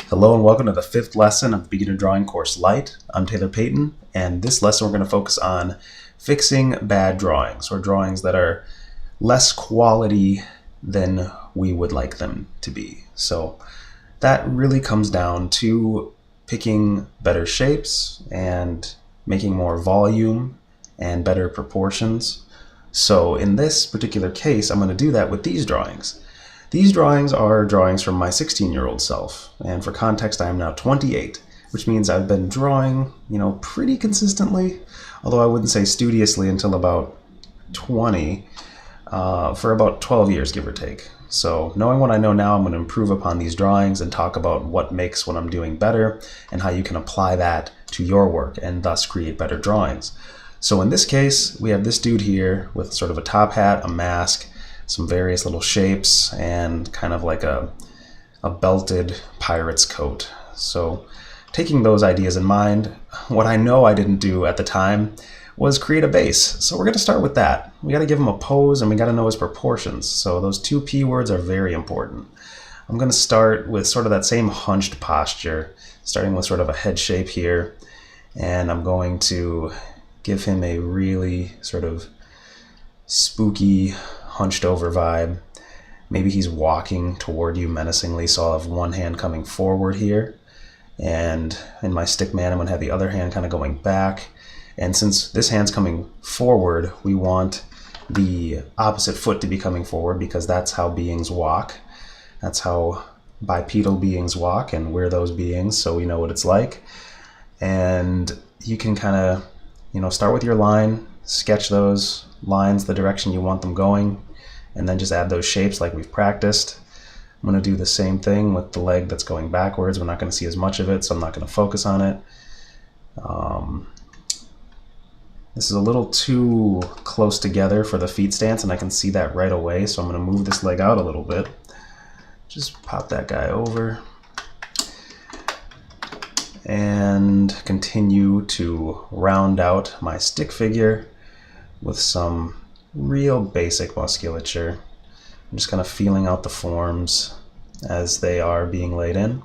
Hello and welcome to the 5th lesson of the beginner drawing course Lite. I'm Taylor Payton, and this lesson we're going to focus on fixing bad drawings, or drawings that are less quality than we would like them to be. So that really comes down to picking better shapes and making more volume and better proportions. So in this particular case, I'm going to do that with these drawings. These drawings are drawings from my 16-year-old self, and for context, I am now 28, which means I've been drawing, pretty consistently, although I wouldn't say studiously until about 20, for about 12 years, give or take. So knowing what I know now, I'm going to improve upon these drawings and talk about what makes what I'm doing better and how you can apply that to your work and thus create better drawings. So in this case, we have this dude here with sort of a top hat, a mask, some various little shapes, and kind of like a belted pirate's coat. So taking those ideas in mind, what I know I didn't do at the time was create a base. So we're going to start with that. We got to give him a pose and we got to know his proportions. So those two P words are very important. I'm going to start with sort of that same hunched posture, starting with sort of a head shape here. And I'm going to give him a really sort of spooky, hunched over vibe. Maybe he's walking toward you menacingly, so I'll have one hand coming forward here, and in my stick man I'm going to have the other hand kind of going back. And since this hand's coming forward, we want the opposite foot to be coming forward because that's how beings walk. That's how bipedal beings walk, and we're those beings, so we know what it's like. And you can kind of start with your line, sketch those lines the direction you want them going, and then just add those shapes like we've practiced. I'm going to do the same thing with the leg that's going backwards. We're not going to see as much of it, so I'm not going to focus on it. This is a little too close together for the feet stance, and I can see that right away, so I'm going to move this leg out a little bit. Just pop that guy over and continue to round out my stick figure with some real basic musculature. I'm just kind of feeling out the forms as they are being laid in.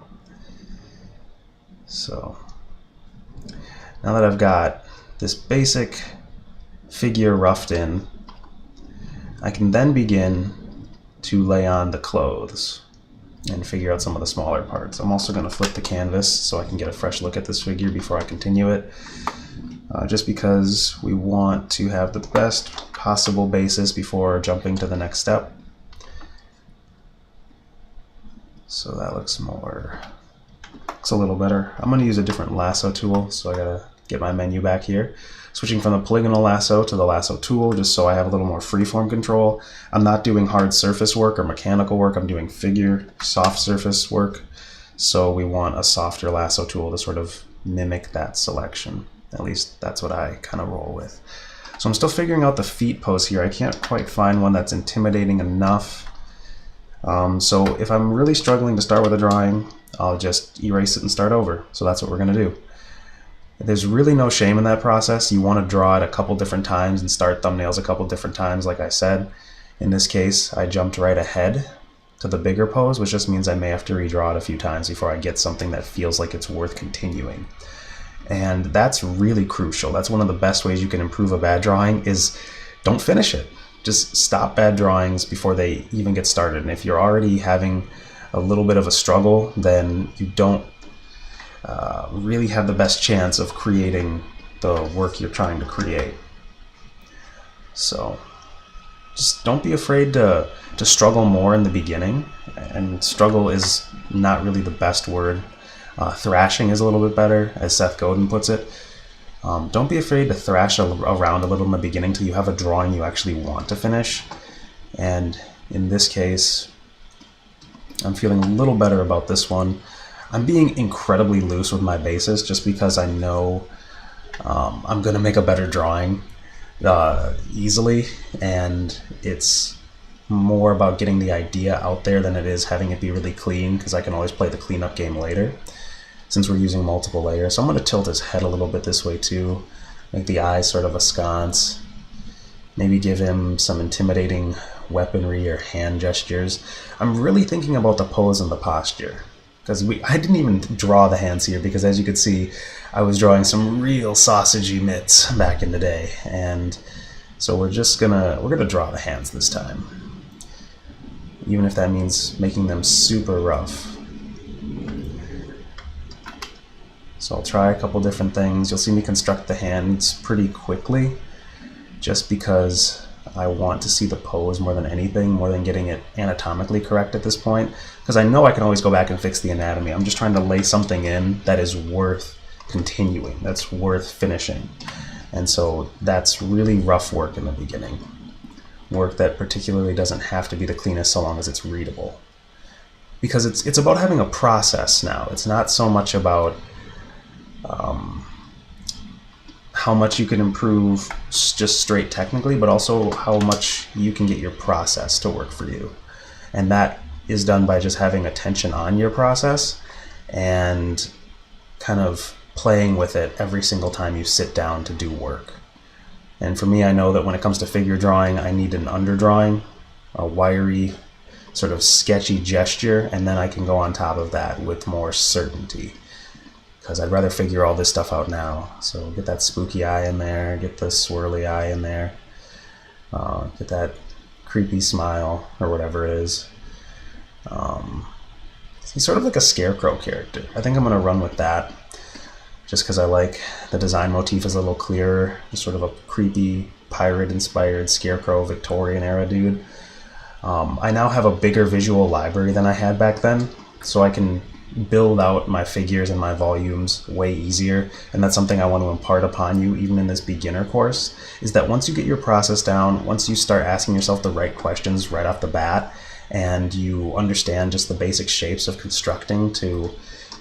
So now that I've got this basic figure roughed in, I can then begin to lay on the clothes and figure out some of the smaller parts. I'm also going to flip the canvas so I can get a fresh look at this figure before I continue it. Just because we want to have the best possible basis before jumping to the next step. So that looks a little better. I'm going to use a different lasso tool, so I gotta get my menu back here. Switching from the polygonal lasso to the lasso tool, just so I have a little more freeform control. I'm not doing hard surface work or mechanical work, I'm doing figure, soft surface work. So we want a softer lasso tool to sort of mimic that selection. At least that's what I kind of roll with. So I'm still figuring out the feet pose here. I can't quite find one that's intimidating enough. So if I'm really struggling to start with a drawing, I'll just erase it and start over. So that's what we're going to do. There's really no shame in that process. You want to draw it a couple different times and start thumbnails a couple different times, like I said. In this case, I jumped right ahead to the bigger pose, which just means I may have to redraw it a few times before I get something that feels like it's worth continuing. And that's really crucial. That's one of the best ways you can improve a bad drawing is don't finish it. Just stop bad drawings before they even get started. And if you're already having a little bit of a struggle, then you don't really have the best chance of creating the work you're trying to create. So just don't be afraid to struggle more in the beginning. And struggle is not really the best word. Thrashing is a little bit better, as Seth Godin puts it. Don't be afraid to thrash around a little in the beginning till you have a drawing you actually want to finish. And in this case, I'm feeling a little better about this one. I'm being incredibly loose with my basis just because I know I'm going to make a better drawing easily, and it's more about getting the idea out there than it is having it be really clean, because I can always play the cleanup game later since we're using multiple layers. So I'm going to tilt his head a little bit this way too. Make the eyes sort of a sconce. Maybe give him some intimidating weaponry or hand gestures. I'm really thinking about the pose and the posture, because I didn't even draw the hands here, because as you can see, I was drawing some real sausagey mitts back in the day, and so we're gonna draw the hands this time, even if that means making them super rough. So I'll try a couple different things. You'll see me construct the hands pretty quickly, just because I want to see the pose more than anything, more than getting it anatomically correct at this point, because I know I can always go back and fix the anatomy. I'm just trying to lay something in that is worth continuing, that's worth finishing. And so that's really rough work in the beginning. Work that particularly doesn't have to be the cleanest so long as it's readable. Because it's about having a process now. It's not so much about how much you can improve just straight technically, but also how much you can get your process to work for you. And that is done by just having attention on your process and kind of playing with it every single time you sit down to do work. And for me, I know that when it comes to figure drawing, I need an underdrawing, a wiry, sort of sketchy gesture, and then I can go on top of that with more certainty. Because I'd rather figure all this stuff out now. So get that spooky eye in there, get the swirly eye in there, get that creepy smile, or whatever it is. He's sort of like a scarecrow character. I think I'm going to run with that, just because I like the design motif is a little clearer, just sort of a creepy, pirate-inspired scarecrow Victorian era dude. I now have a bigger visual library than I had back then, so I can build out my figures and my volumes way easier, and that's something I want to impart upon you even in this beginner course, is that once you get your process down, once you start asking yourself the right questions right off the bat, and you understand just the basic shapes of constructing to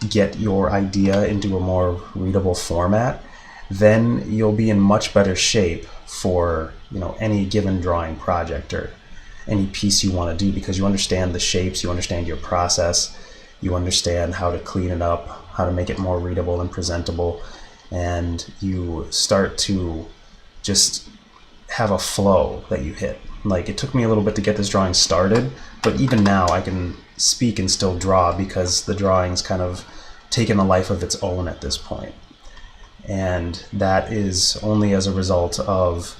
get your idea into a more readable format, then you'll be in much better shape for, you know, any given drawing project or any piece you want to do, because you understand the shapes, you understand your process, you understand how to clean it up, how to make it more readable and presentable, and you start to just have a flow that you hit. Like, it took me a little bit to get this drawing started, but even now I can speak and still draw because the drawing's kind of taken a life of its own at this point. And that is only as a result of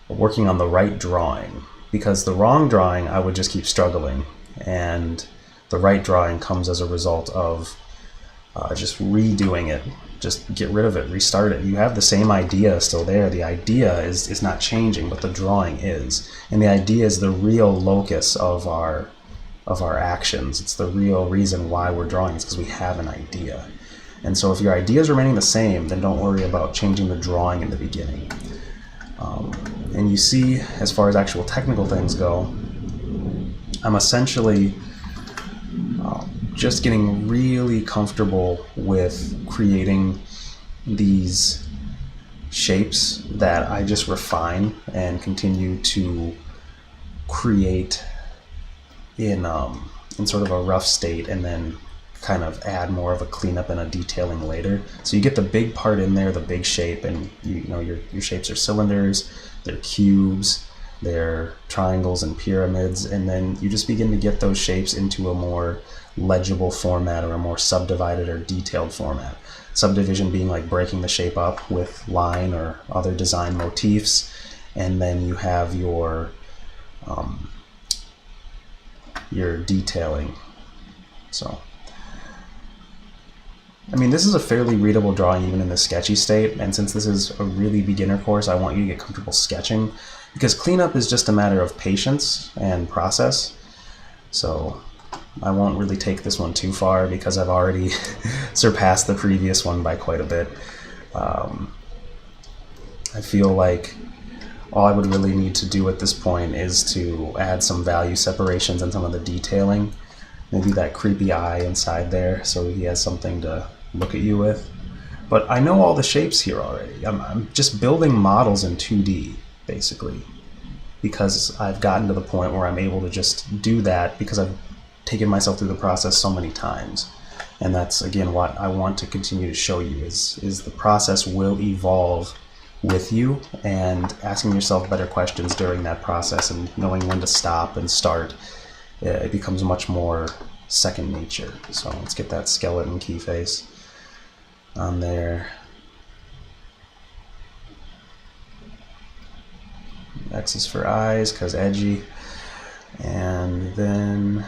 working on the right drawing, because the wrong drawing I would just keep struggling, and the right drawing comes as a result of just redoing it. Just get rid of it, restart it. You have the same idea still there. The idea is not changing, but the drawing is. And the idea is the real locus of our actions. It's the real reason why we're drawing. It's because we have an idea. And so if your idea is remaining the same, then don't worry about changing the drawing in the beginning. And you see, as far as actual technical things go, I'm essentially just getting really comfortable with creating these shapes that I just refine and continue to create in sort of a rough state, and then kind of add more of a cleanup and a detailing later. So you get the big part in there, the big shape, and you know your shapes are cylinders, they're cubes, they're triangles and pyramids, and then you just begin to get those shapes into a more legible format, or a more subdivided or detailed format. Subdivision being like breaking the shape up with line or other design motifs, and then you have your detailing. So, I mean, this is a fairly readable drawing even in the sketchy state, and since this is a really beginner course, I want you to get comfortable sketching, because cleanup is just a matter of patience and process. So I won't really take this one too far, because I've already surpassed the previous one by quite a bit. I feel like all I would really need to do at this point is to add some value separations and some of the detailing. Maybe that creepy eye inside there, so he has something to look at you with. But I know all the shapes here already. I'm just building models in 2D, basically, because I've gotten to the point where I'm able to just do that because I've taken myself through the process so many times. And that's, again, what I want to continue to show you is the process will evolve with you and asking yourself better questions during that process and knowing when to stop and start, it becomes much more second nature. So let's get that skeleton key face on there. X is for eyes because edgy, and then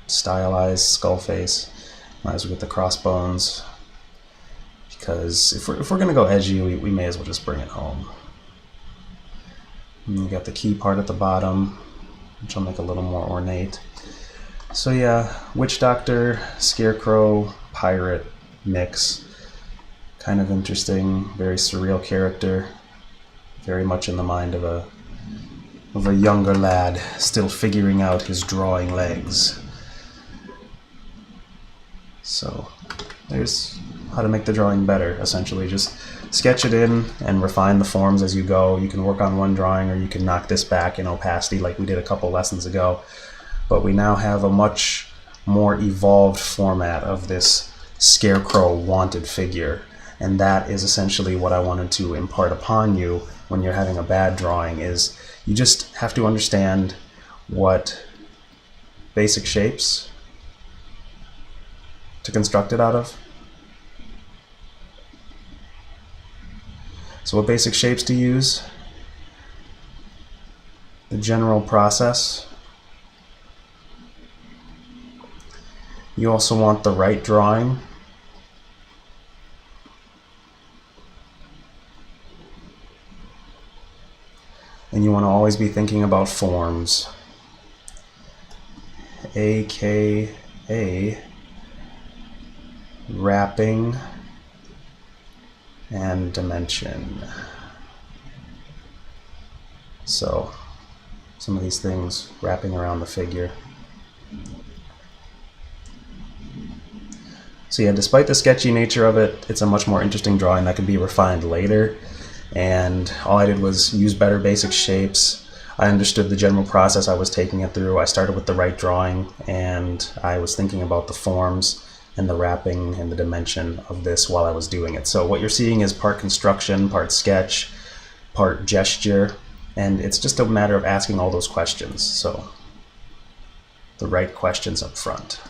stylized skull face. Might as well get the crossbones, because if we're gonna go edgy, we may as well just bring it home. And you got the key part at the bottom, which I'll make a little more ornate. So yeah, witch doctor, scarecrow, pirate mix. Kind of interesting, very surreal character. Very much in the mind of a younger lad still figuring out his drawing legs. So there's how to make the drawing better, essentially. Just sketch it in and refine the forms as you go. You can work on one drawing, or you can knock this back in opacity like we did a couple lessons ago. But we now have a much more evolved format of this scarecrow wanted figure. And that is essentially what I wanted to impart upon you when you're having a bad drawing, is you just have to understand what basic shapes to construct it out of. So what basic shapes to use, the general process. You also want the right drawing. And you want to always be thinking about forms, aka wrapping and dimension. So some of these things wrapping around the figure. So yeah, despite the sketchy nature of it, it's a much more interesting drawing that can be refined later. And all I did was use better basic shapes. I understood the general process I was taking it through. I started with the right drawing, and I was thinking about the forms and the wrapping and the dimension of this while I was doing it. So what you're seeing is part construction, part sketch, part gesture, and it's just a matter of asking all those questions. So the right questions up front.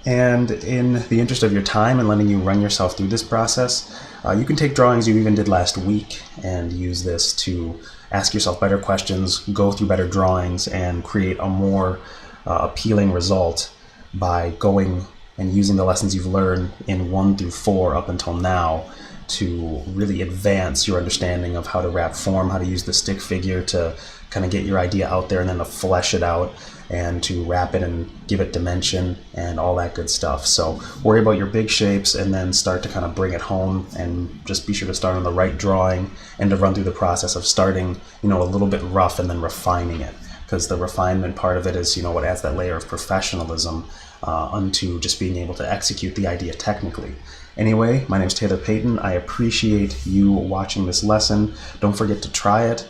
And in the interest of your time and letting you run yourself through this process, you can take drawings you even did last week and use this to ask yourself better questions, go through better drawings, and create a more appealing result by going and using the lessons you've learned in 1 through 4 up until now to really advance your understanding of how to wrap form, how to use the stick figure to kind of get your idea out there, and then to flesh it out and to wrap it and give it dimension and all that good stuff. So worry about your big shapes and then start to kind of bring it home, and just be sure to start on the right drawing and to run through the process of starting, a little bit rough and then refining it, because the refinement part of it is, what adds that layer of professionalism unto just being able to execute the idea technically. Anyway, my name is Taylor Payton. I appreciate you watching this lesson. Don't forget to try it.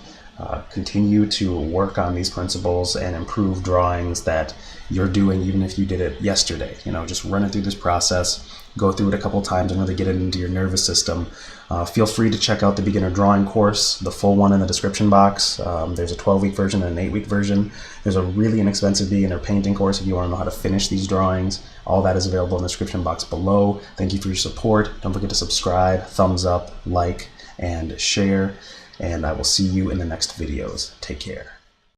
Continue to work on these principles and improve drawings that you're doing even if you did it yesterday. Just run it through this process, go through it a couple times and really get it into your nervous system. Feel free to check out the beginner drawing course, the full one in the description box. There's a 12-week version and an 8-week version. There's a really inexpensive beginner painting course if you want to know how to finish these drawings. All that is available in the description box below. Thank you for your support. Don't forget to subscribe, thumbs up, like, and share. And I will see you in the next videos. Take care.